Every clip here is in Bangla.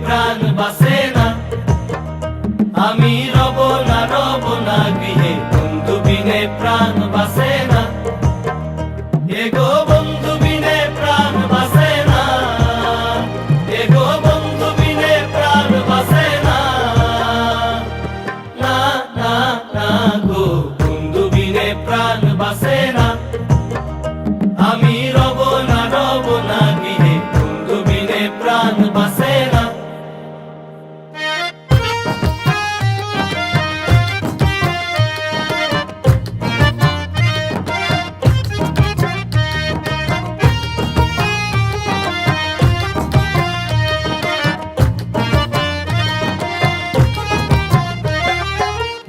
প্রাণ বাসে না। আমি রব না গৃহে, বন্ধু বিনে প্রাণ বাসে না। এগো বন্ধু বিনে প্রাণ বাসে না। এগো বন্ধু বিনে প্রাণ বাসে না। না না না গো, বন্ধু বিনে প্রাণ বাসে না। আমি রব না গৃহে, বন্ধু বিনে প্রাণ বাসে না।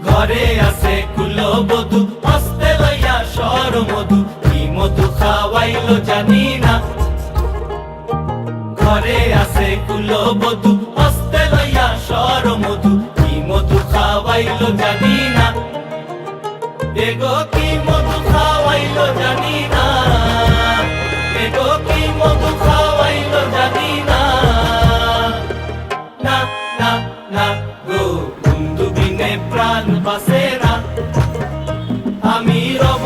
ঘরে আছে কুলবধূ, হস্তে লইয়া সরমধু, কি মধু খাওয়াইলো জানি না। ঘরে আছে কুলবধূ, হস্তে লইয়া সরমধু, কি মধু খাওয়াইলো জানি না। এগো কি মধু খাওয়াইলো জানি না। এগো কি মধু খাওয়াইলো জানি না। না না না গো, বন্ধু বিনে প্রাণ বাসে না। আমি রব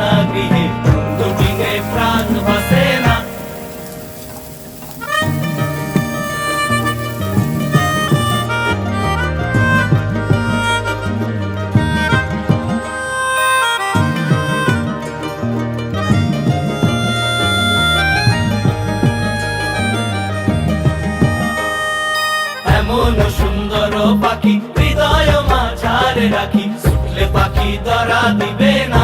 না গৃহে, বন্ধু বিনে প্রাণ বাসে না। এমন সুন্দর পাখি হৃদয় মাঝারে রাখি, ছুটলে পাখি ধরা দিবে না।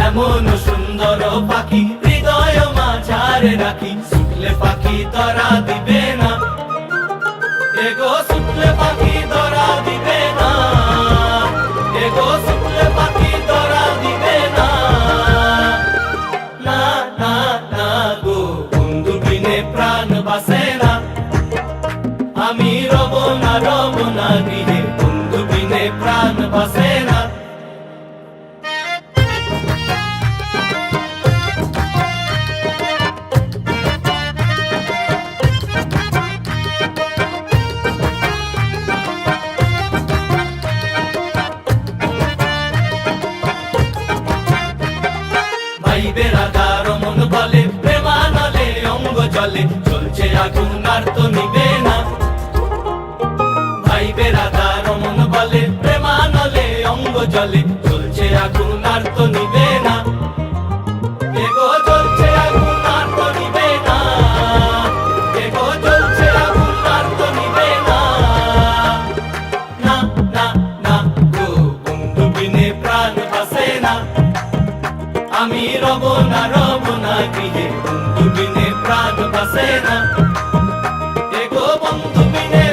এমন সুন্দর পাখি হৃদয় মাঝারে রাখি, ছুটলে পাখি ধরা দিবে না। এগো ছুটলে পাখি ধরা দিবে না। এগো ছুটলে পাখি ধরা দিবে না। না না না গো, বন্ধু বিনে প্রাণ বাসে না। আমি রব না গৃহে, বন্ধু বিনে প্রাণ বাসে না। ভাই বেড়াদার মন বলে, প্রেমানলে অঙ্গ জলে, চলছে আগুন আর তো নিবে না। ভাই বেড়াদার মন বলে, প্রেমানলে অঙ্গ জলে, চলছে আগুন আর তো নিবে না। এগো চলছে আগুন আর তো নিবে না। এগো চলছে আগুন আর তো নিবে না। না না না গো, বন্ধু বিনে প্রাণ বাসে না। আমি রব না গৃহে, বন্ধু বিনে প্রাণ বাসে না। এগো বন্ধু বিনে